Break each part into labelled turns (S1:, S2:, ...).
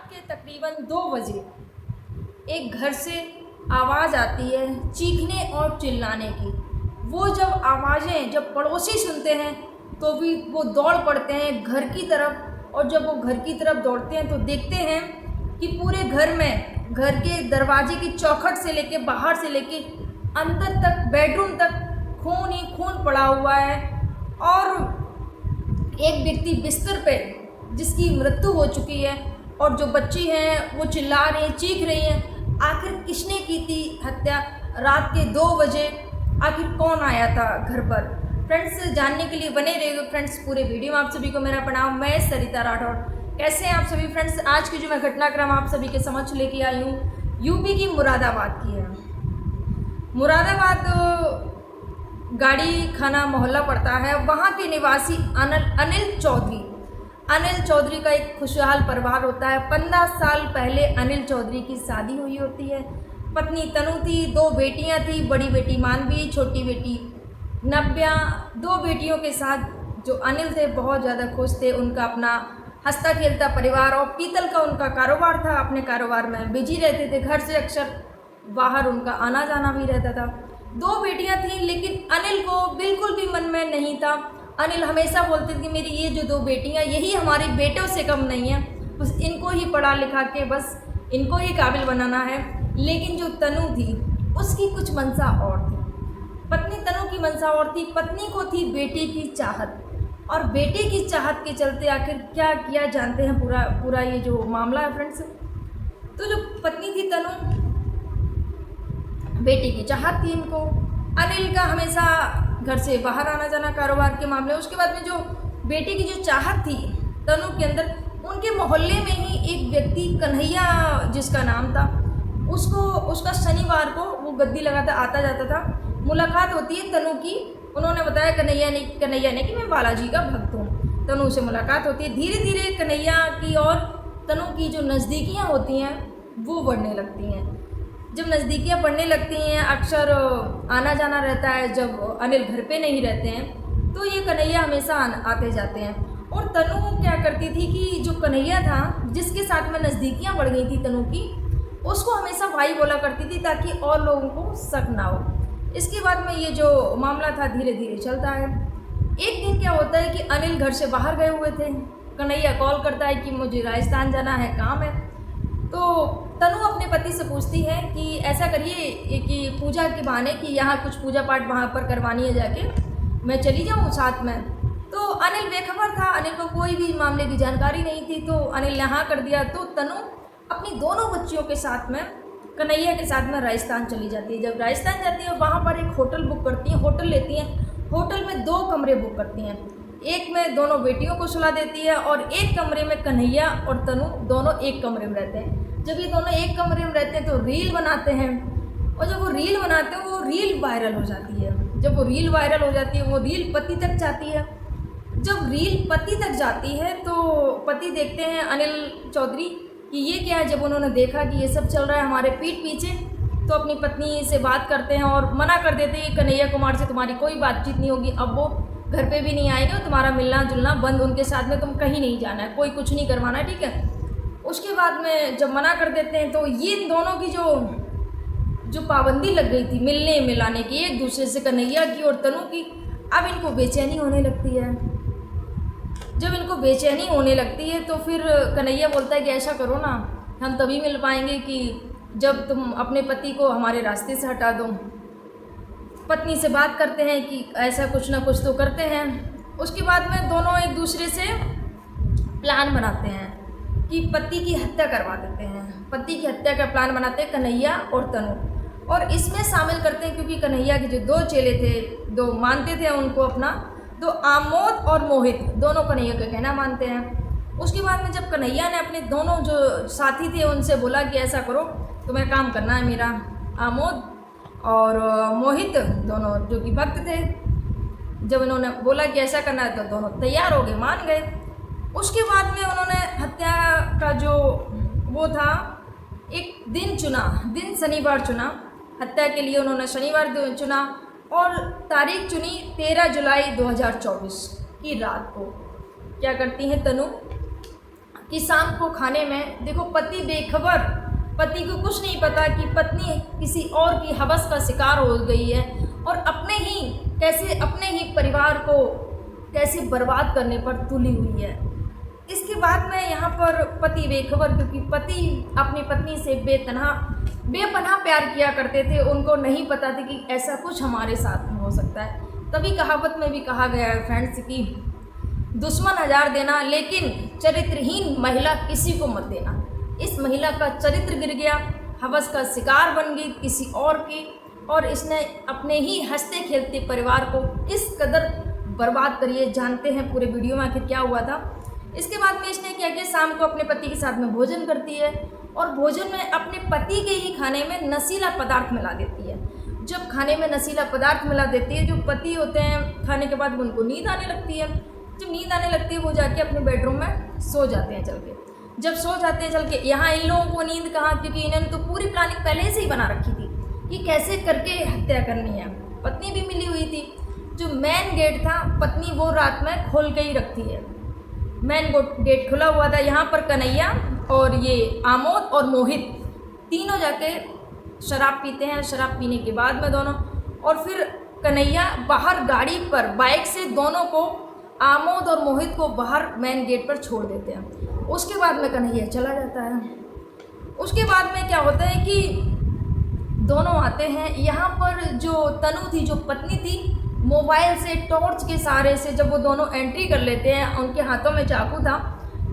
S1: के तकरीबन 2 बजे एक घर से आवाज़ आती है चीखने और चिल्लाने की। वो जब आवाज़ें जब पड़ोसी सुनते हैं तो भी वो दौड़ पड़ते हैं घर की तरफ, और जब वो घर की तरफ दौड़ते हैं तो देखते हैं कि पूरे घर में, घर के दरवाजे की चौखट से लेके बाहर से लेके अंदर तक, बेडरूम तक खून ही खून पड़ा हुआ है। और एक व्यक्ति बिस्तर पे जिसकी मृत्यु हो चुकी है, और जो बच्ची हैं वो चिल्ला रही हैं, चीख रही हैं। आखिर किसने की थी हत्या रात के 2 बजे? आखिर कौन आया था घर पर? फ्रेंड्स, जानने के लिए बने रहिएगा फ्रेंड्स पूरे वीडियो में। आप सभी को मेरा प्रणाम। मैं सरिता राठौड़। कैसे हैं आप सभी फ्रेंड्स? आज की जो मैं घटनाक्रम आप सभी के समक्ष लेके आई हूँ, यूपी की मुरादाबाद की है। मुरादाबाद गाड़ी खाना मोहल्ला पड़ता है। वहाँ के निवासी अनिल चौधरी का एक खुशहाल परिवार होता है। 15 साल पहले अनिल चौधरी की शादी हुई होती है। पत्नी तनु थी, 2 बेटियां थी, बड़ी बेटी मानवी, छोटी बेटी नव्या। 2 बेटियों के साथ जो अनिल थे बहुत ज़्यादा खुश थे। उनका अपना हंसता खेलता परिवार और पीतल का उनका कारोबार था। अपने कारोबार में बिजी रहते थे, घर से अक्सर बाहर उनका आना जाना भी रहता था। 2 बेटियां थीं, लेकिन अनिल को बिल्कुल भी मन में नहीं था। अनिल हमेशा बोलते थे कि मेरी ये जो 2 बेटियां यही हमारे बेटों से कम नहीं है, बस इनको ही पढ़ा लिखा के बस इनको ही काबिल बनाना है। लेकिन जो तनु थी उसकी कुछ मंशा और थी। पत्नी तनु की मंशा और थी। पत्नी को थी बेटे की चाहत, और बेटे की चाहत के चलते आखिर क्या किया जानते हैं पूरा ये जो मामला है फ्रेंड्स। तो जो पत्नी थी तनु, बेटे की चाहत थी इनको। अनिल का हमेशा घर से बाहर आना जाना कारोबार के मामले। उसके बाद में जो बेटे की जो चाहत थी तनु के अंदर, उनके मोहल्ले में ही एक व्यक्ति कन्हैया जिसका नाम था, उसका शनिवार को वो गद्दी लगाता आता जाता था। मुलाकात होती है तनु की। उन्होंने बताया कन्हैया ने कि मैं बालाजी का भक्त हूँ। तनु से मुलाकात होती है। धीरे धीरे कन्हैया की और तनु की जो नज़दीकियाँ होती हैं वो बढ़ने लगती हैं। जब नज़दीकियाँ बढ़ने लगती हैं, अक्सर आना जाना रहता है। जब अनिल घर पे नहीं रहते हैं तो ये कन्हैया हमेशा आते जाते हैं। और तनु क्या करती थी कि जो कन्हैया था जिसके साथ में नज़दीकियाँ बढ़ गई थी तनु की, उसको हमेशा भाई बोला करती थी ताकि और लोगों को शक ना हो। इसके बाद में ये जो मामला था धीरे धीरे चलता है। एक दिन क्या होता है कि अनिल घर से बाहर गए हुए थे। कन्हैया कॉल करता है कि मुझे राजस्थान जाना है, काम है। तो तनु अपने पति से पूछती है कि ऐसा करिए कि पूजा के बहाने कि यहाँ कुछ पूजा पाठ वहाँ पर करवानी है, जाके मैं चली जाऊँ साथ में। तो अनिल बेखबर था, अनिल को कोई भी मामले की जानकारी नहीं थी। तो अनिल ने हाँ कर दिया। तो तनु अपनी दोनों बच्चियों के साथ में, कन्हैया के साथ में राजस्थान चली जाती है। जब राजस्थान जाती है वहाँ पर एक होटल बुक करती हैं, होटल लेती हैं। होटल में 2 कमरे बुक करती हैं। एक में दोनों बेटियों को सुला देती है, और एक कमरे में कन्हैया और तनु दोनों एक कमरे में रहते हैं। जब ये दोनों एक कमरे में रहते हैं तो रील बनाते हैं, और जब वो रील बनाते हैं वो रील वायरल हो जाती है। जब वो रील वायरल हो जाती है वो रील पति तक जाती है। जब रील पति तक जाती है तो पति देखते हैं अनिल चौधरी कि ये क्या है। जब उन्होंने देखा कि ये सब चल रहा है हमारे पीठ पीछे, तो अपनी पत्नी से बात करते हैं और मना कर देते हैं कि कन्हैया कुमार से तुम्हारी कोई बातचीत नहीं होगी, अब वो घर पे भी नहीं आएंगे, तुम्हारा मिलना जुलना बंद, उनके साथ में तुम कहीं नहीं जाना है, कोई कुछ नहीं करवाना है, ठीक है। उसके बाद में जब मना कर देते हैं तो ये इन दोनों की जो पाबंदी लग गई थी मिलने मिलाने की एक दूसरे से, कन्हैया की और तनु की, अब इनको बेचैनी होने लगती है। जब इनको बेचैनी होने लगती है तो फिर कन्हैया बोलता है कि ऐसा करो ना, हम तभी मिल पाएंगे कि जब तुम अपने पति को हमारे रास्ते से हटा दो। पत्नी से बात करते हैं कि ऐसा कुछ ना कुछ तो करते हैं। उसके बाद में दोनों एक दूसरे से प्लान बनाते हैं कि पति की हत्या करवा देते हैं। पति की हत्या का प्लान बनाते हैं कन्हैया और तनु, और इसमें शामिल करते हैं क्योंकि कन्हैया के जो 2 चेले थे, 2 मानते थे उनको अपना, तो आमोद और मोहित दोनों कन्हैया का कहना मानते हैं। उसके बाद में जब कन्हैया ने अपने दोनों जो साथी थे उनसे बोला कि ऐसा करो, तुम्हें काम करना है मेरा, आमोद और मोहित दोनों जो कि भक्त थे, जब इन्होंने बोला कि ऐसा करना है तो दोनों तैयार हो गए, मान गए। उसके बाद में उन्होंने हत्या का जो वो था एक दिन चुना, दिन शनिवार चुना हत्या के लिए। उन्होंने शनिवार चुना और तारीख चुनी 13 जुलाई 2024 की रात को। क्या करती हैं तनु, कि शाम को खाने में देखो पति बेखबर, पति को कुछ नहीं पता कि पत्नी किसी और की हवस का शिकार हो गई है और अपने ही परिवार को कैसे बर्बाद करने पर तुली हुई है। इसके बाद में यहाँ पर पति बेखबर, क्योंकि पति अपनी पत्नी से बेपनाह प्यार किया करते थे, उनको नहीं पता था कि ऐसा कुछ हमारे साथ में हो सकता है। तभी कहावत में भी कहा गया है फ्रेंड्स कि दुश्मन 1000 देना लेकिन चरित्रहीन महिला किसी को मत देना। इस महिला का चरित्र गिर गया, हवस का शिकार बन गई किसी और की, और इसने अपने ही हंसते खेलते परिवार को किस कदर बर्बाद करिए। जानते हैं पूरे वीडियो में आखिर क्या हुआ था। इसके बाद में इसने क्या किया, शाम को अपने पति के साथ में भोजन करती है और भोजन में अपने पति के ही खाने में नशीला पदार्थ मिला देती है। जब खाने में नशीला पदार्थ मिला देती है, जो पति होते हैं खाने के बाद उनको नींद आने लगती है। जब नींद आने लगती है वो जाके अपने बेडरूम में सो जाते हैं चल के। जब सो जाते हैं चल के, यहाँ इन लोगों को नींद कहाँ, क्योंकि इन्होंने तो पूरी प्लानिंग पहले से ही बना रखी थी कि कैसे करके हत्या करनी है। पत्नी भी मिली हुई थी। जो मेन गेट था पत्नी वो रात में खोल के ही रखती है। मेन गेट खुला हुआ था। यहाँ पर कन्हैया और ये आमोद और मोहित तीनों जाके शराब पीते हैं। शराब पीने के बाद में दोनों, और फिर कन्हैया बाहर गाड़ी पर बाइक से दोनों को, आमोद और मोहित को बाहर मेन गेट पर छोड़ देते हैं। उसके बाद में कन्हैया चला जाता है। उसके बाद में क्या होता है कि दोनों आते हैं। यहाँ पर जो तनु थी, जो पत्नी थी, मोबाइल से टॉर्च के सहारे से जब वो दोनों एंट्री कर लेते हैं, उनके हाथों में चाकू था,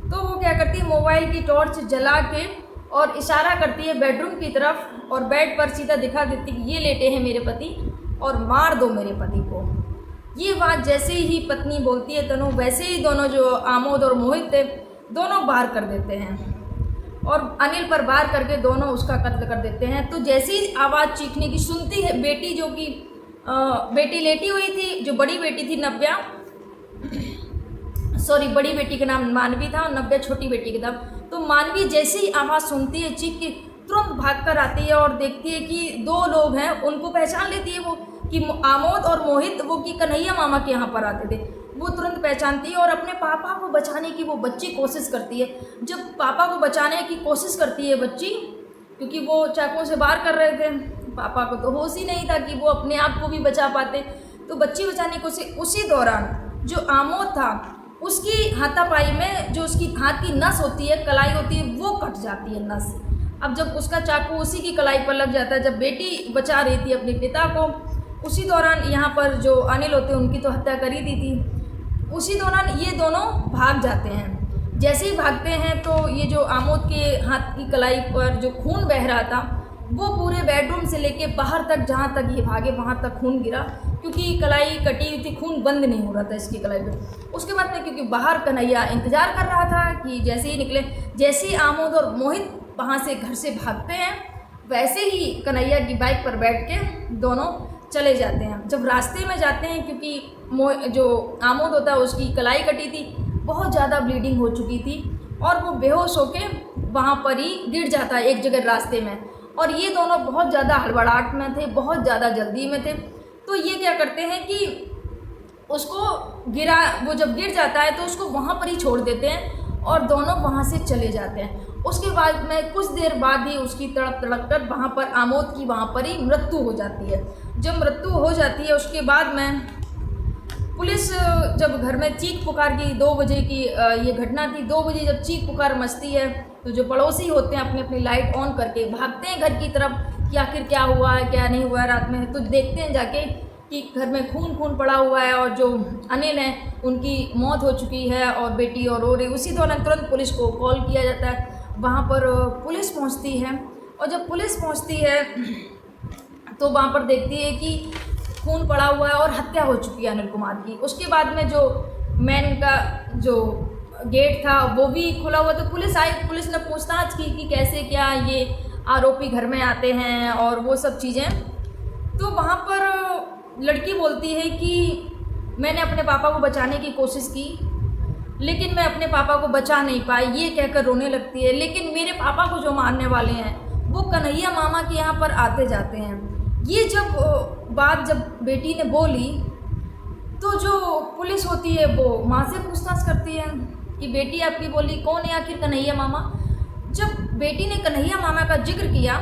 S1: तो वो क्या करती है, मोबाइल की टॉर्च जला के और इशारा करती है बेडरूम की तरफ और बेड पर सीधा दिखा देती कि ये लेटे हैं मेरे पति और मार दो मेरे पति को। ये बात जैसे ही पत्नी बोलती है तनु, वैसे ही दोनों जो आमोद और मोहित थे दोनों बाहर कर देते हैं और अनिल पर वार करके दोनों उसका कत्ल कर देते हैं। तो जैसी आवाज़ चीखने की सुनती है बेटी, जो कि बेटी लेटी हुई थी, जो बड़ी बेटी थी नव्या, बड़ी बेटी का नाम मानवी था और नव्या छोटी बेटी का नाम। तो मानवी जैसे ही आवाज़ सुनती है चीख की, तुरंत भागकर आती है और देखती है कि 2 लोग हैं। उनको पहचान लेती है वो कि आमोद और मोहित, वो कि कन्हैया मामा के यहाँ पर आते थे। वो तुरंत पहचानती है और अपने पापा को बचाने की वो बच्ची कोशिश करती है। जब पापा को बचाने की कोशिश करती है बच्ची, क्योंकि वो चाकुओं से वार कर रहे थे, पापा को तो होश ही नहीं था कि वो अपने आप को भी बचा पाते, तो बच्ची बचाने की कोशिश। उसी दौरान जो आमोद था उसकी हाथापाई में जो उसकी हाथ की नस होती है, कलाई होती है, वो कट जाती है नस। अब जब उसका चाकू उसी की कलाई पर लग जाता है, जब बेटी बचा रही थी अपने पिता को, उसी दौरान यहाँ पर जो अनिल होते हैं उनकी तो हत्या कर ही दी थी। उसी दौरान ये दोनों भाग जाते हैं। जैसे ही भागते हैं तो ये जो आमोद के हाथ की कलाई पर जो खून बह रहा था, वो पूरे बेडरूम से लेके बाहर तक, जहाँ तक ये भागे वहाँ तक खून गिरा, क्योंकि कलाई कटी हुई थी, खून बंद नहीं हो रहा था इसकी कलाई पे। उसके बाद में क्योंकि बाहर कन्हैया इंतज़ार कर रहा था कि जैसे ही निकले, जैसे ही आमोद और मोहित वहाँ से घर से भागते हैं, वैसे ही कन्हैया की बाइक पर बैठ के दोनों चले जाते हैं। जब रास्ते में जाते हैं, क्योंकि जो आमोद होता है उसकी कलाई कटी थी, बहुत ज़्यादा ब्लीडिंग हो चुकी थी और वो बेहोश होके वहाँ पर ही गिर जाता है एक जगह रास्ते में। और ये दोनों बहुत ज़्यादा हड़बड़ाहट में थे, बहुत ज़्यादा जल्दी में थे। तो ये क्या करते हैं कि उसको वो जब गिर जाता है तो उसको वहाँ पर ही छोड़ देते हैं और दोनों वहाँ से चले जाते हैं। उसके बाद में कुछ देर बाद ही उसकी तड़प तड़प कर वहाँ पर आमोद की वहाँ पर ही मृत्यु हो जाती है। जब मृत्यु हो जाती है उसके बाद में पुलिस जब घर में चीख पुकार की, 2 बजे की ये घटना थी, 2 बजे जब चीख पुकार मचती है तो जो पड़ोसी होते हैं अपनी अपनी लाइट ऑन करके भागते हैं घर की तरफ कि आखिर क्या हुआ है क्या नहीं हुआ है रात में। तो देखते हैं जाके कि घर में खून खून पड़ा हुआ है और जो अनिल हैं उनकी मौत हो चुकी है और बेटी और रो रही। उसी दौरान तुरंत पुलिस को कॉल किया जाता है, वहाँ पर पुलिस पहुँचती है और जब पुलिस पहुँचती है तो वहाँ पर देखती है कि खून पड़ा हुआ है और हत्या हो चुकी है अनिल कुमार की। उसके बाद में जो मेन का जो गेट था वो भी खुला हुआ, तो पुलिस आई, पुलिस ने पूछताछ की कि कैसे क्या ये आरोपी घर में आते हैं और वो सब चीज़ें। तो वहाँ पर लड़की बोलती है कि मैंने अपने पापा को बचाने की कोशिश की लेकिन मैं अपने पापा को बचा नहीं पाई, ये कहकर रोने लगती है। लेकिन मेरे पापा को जो मारने वाले हैं वो कन्हैया मामा के यहाँ पर आते जाते हैं। ये जब बेटी ने बोली तो जो पुलिस होती है वो माँ से पूछताछ करती है कि बेटी आपकी बोली कौन है आखिर कन्हैया मामा। जब बेटी ने कन्हैया मामा का जिक्र किया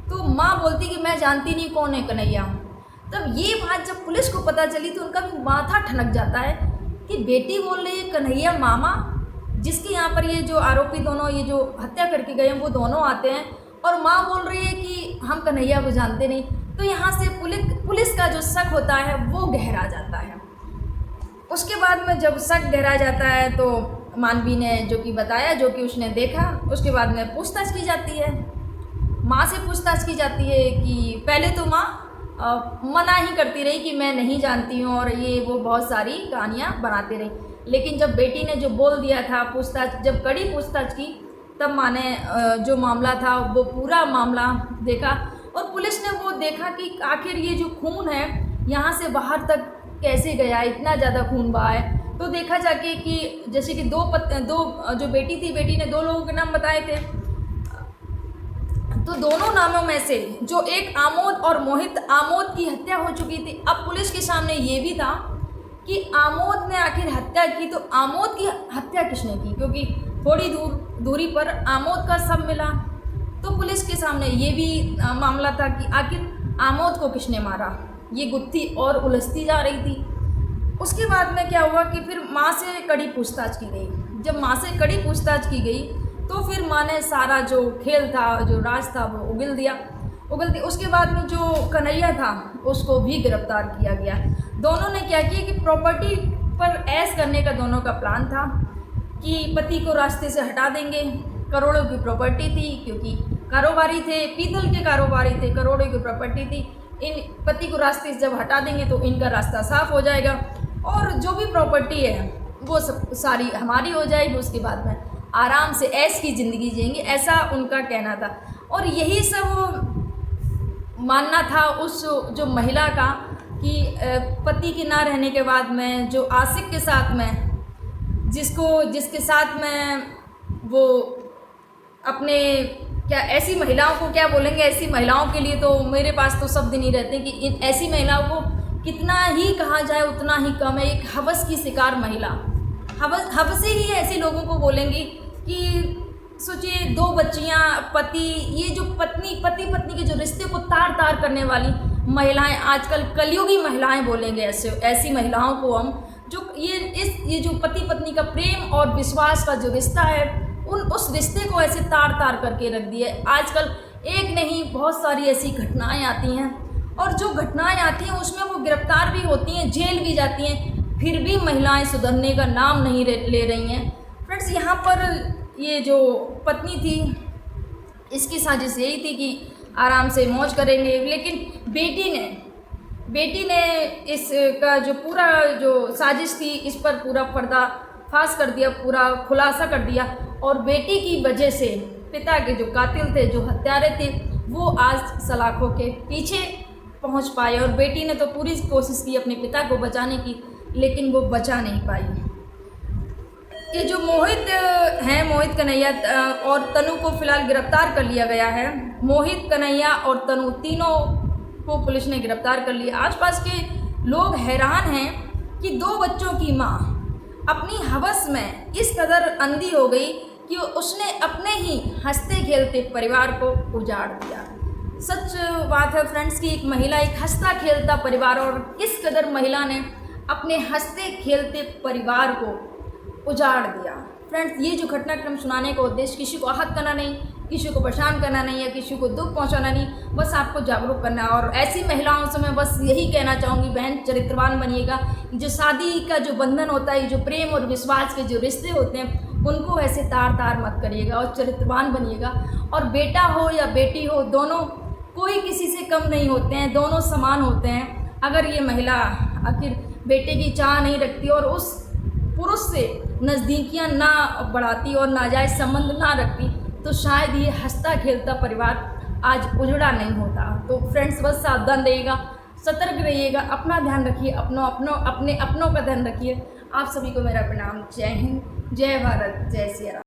S1: तो माँ बोलती कि मैं जानती नहीं कौन है कन्हैया। तब ये बात जब पुलिस को पता चली तो उनका भी माथा ठनक जाता है कि बेटी बोल रही है कन्हैया मामा, जिसके यहाँ पर ये जो आरोपी दोनों ये जो हत्या करके गए हैं वो दोनों आते हैं, और माँ बोल रही है कि हम कन्हैया को जानते नहीं। तो यहाँ से पुलिस का जो शक होता है वो गहरा जाता है। उसके बाद में जब शक गहरा जाता है तो मानवी ने जो कि बताया, जो कि उसने देखा, उसके बाद में पूछताछ की जाती है। माँ से पूछताछ की जाती है कि पहले तो माँ मना ही करती रही कि मैं नहीं जानती हूँ और ये वो बहुत सारी कहानियाँ बनाती रही। लेकिन जब बेटी ने जो बोल दिया था, पूछताछ जब कड़ी पूछताछ की, तब माँ ने जो मामला था वो पूरा मामला देखा और पुलिस ने वो देखा कि आखिर ये जो खून है यहाँ से बाहर तक कैसे गया, इतना ज़्यादा खून बहा है। तो देखा जाके कि जैसे कि दो जो बेटी थी, बेटी ने 2 लोगों के नाम बताए थे, तो दोनों नामों में से जो एक आमोद और मोहित, आमोद की हत्या हो चुकी थी। अब पुलिस के सामने ये भी था कि आमोद ने आखिर हत्या की, तो आमोद की हत्या किसने की, क्योंकि थोड़ी दूरी पर आमोद का शव मिला। तो पुलिस के सामने ये भी मामला था कि आखिर आमोद को किसने मारा। ये गुत्थी और उलझती जा रही थी। उसके बाद में क्या हुआ कि फिर माँ से कड़ी पूछताछ की गई। जब माँ से कड़ी पूछताछ की गई तो फिर माँ ने सारा जो खेल था, जो राज था, वो उगल दिया। उसके बाद में जो कन्हैया था उसको भी गिरफ्तार किया गया। दोनों ने क्या किया कि प्रॉपर्टी पर ऐश करने का दोनों का प्लान था कि पति को रास्ते से हटा देंगे। करोड़ों की प्रॉपर्टी थी, क्योंकि कारोबारी थे, पीतल के कारोबारी थे, करोड़ों की प्रॉपर्टी थी। इन पति को रास्ते से जब हटा देंगे तो इनका रास्ता साफ हो जाएगा और जो भी प्रॉपर्टी है वो सब सारी हमारी हो जाएगी। उसके बाद में आराम से ऐश की ज़िंदगी जिएंगे, ऐसा उनका कहना था। और यही सब मानना था उस जो महिला का कि पति के ना रहने के बाद में जो आशिक के साथ में जिसके साथ में वो अपने क्या ऐसी महिलाओं को क्या बोलेंगे, ऐसी महिलाओं के लिए तो मेरे पास तो शब्द नहीं रहते कि इन ऐसी महिलाओं को कितना ही कहा जाए उतना ही कम है। एक हवस की शिकार महिला, हवस ही ऐसे लोगों को बोलेंगी कि सोचिए 2 बच्चियां, पति, ये जो पति पत्नी के जो रिश्ते को तार तार करने वाली महिलाएं, आजकल कलयुगी महिलाएं बोलेंगे ऐसी महिलाओं को हम, जो ये जो पति पत्नी का प्रेम और विश्वास का जो रिश्ता है उस रिश्ते को ऐसे तार तार करके रख दिया है। आजकल एक नहीं बहुत सारी ऐसी घटनाएं आती हैं और जो घटनाएं आती हैं उसमें वो गिरफ्तार भी होती हैं, जेल भी जाती हैं, फिर भी महिलाएं सुधरने का नाम नहीं ले रही हैं। फ्रेंड्स, यहाँ पर ये जो पत्नी थी इसकी साजिश यही थी कि आराम से मौज करेंगे, लेकिन बेटी ने इसका जो पूरा जो साजिश थी इस पर पूरा पर्दाफाश कर दिया, पूरा खुलासा कर दिया और बेटी की वजह से पिता के जो कातिल थे, जो हत्यारे थे, वो आज सलाखों के पीछे पहुंच पाए। और बेटी ने तो पूरी कोशिश की अपने पिता को बचाने की, लेकिन वो बचा नहीं पाई। ये जो मोहित कन्हैया और तनु को फिलहाल गिरफ्तार कर लिया गया है। मोहित, कन्हैया और तनु तीनों को पुलिस ने गिरफ्तार कर लिया। आसपास के लोग हैरान हैं कि 2 बच्चों की माँ अपनी हवस में इस कदर अंधी हो गई कि उसने अपने ही हंसते खेलते परिवार को उजाड़ दिया। सच बात है फ्रेंड्स कि एक महिला, एक हंसता खेलता परिवार, और किस कदर महिला ने अपने हंसते खेलते परिवार को उजाड़ दिया। फ्रेंड्स, ये जो घटनाक्रम सुनाने का उद्देश्य किसी को आहत करना नहीं, किसी को परेशान करना नहीं, या किसी को दुख पहुंचाना नहीं, बस आपको जागरूक करना है। और ऐसी महिलाओं से मैं बस यही कहना चाहूँगी, बहन चरित्रवान बनिएगा। जो शादी का जो बंधन होता है, जो प्रेम और विश्वास के जो रिश्ते होते हैं, उनको ऐसे तार तार मत करिएगा और चरित्रवान बनिएगा। और बेटा हो या बेटी हो, दोनों कोई किसी से कम नहीं होते हैं, दोनों समान होते हैं। अगर ये महिला आखिर बेटे की चाह नहीं रखती और उस पुरुष से नज़दीकियां ना बढ़ाती और नाजायज़ संबंध ना रखती, तो शायद ये हंसता खेलता परिवार आज उजड़ा नहीं होता। तो फ्रेंड्स, बस सावधान रहिएगा, सतर्क रहिएगा, अपना ध्यान रखिए, अपने अपनों का ध्यान रखिए। आप सभी को मेरा प्रणाम। जय हिंद, जय भारत, जय सिया राम।